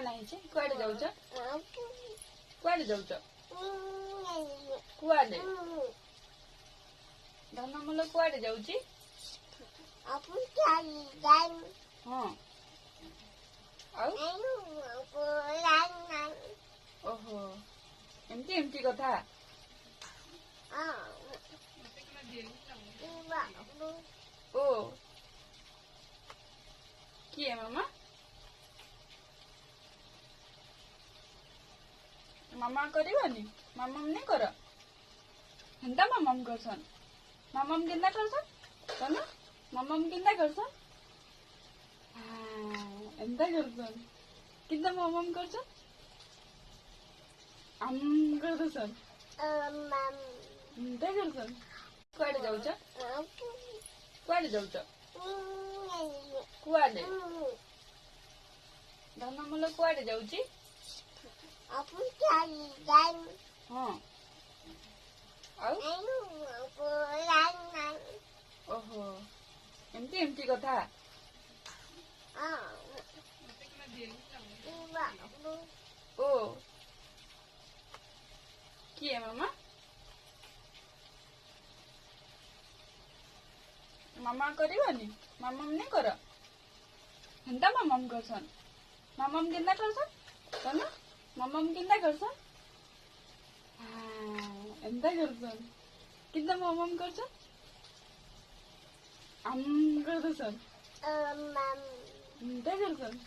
कण है कुआडे जाऊच कुआडे जाऊच कुआडे धनमूल कुआडे जाऊची हाँ ओहो एमती एमती कथा ओ किए मामा मामा करनी मामा नहीं कर हेन्ता मामाम करसन मामाम केन्ता करसन कौन मामाम केन्ता करसन एन्ता करसन किंता मामाम करसन आम करसन एन्ता करसन कुआडे जाऊच कुआडे जाऊच कुआडे धनमूल कुआडे जाऊची हाँ ओहो एमती एमती कथा ओ किए मामा मामा करनी मामाम नहीं कर हेन्ता मामाम करसन मामाम केन्ता करसन कौन मामाम केन्ता करसन एन्ता करसन किंता मामाम करसन आम करसन एन्ता करसन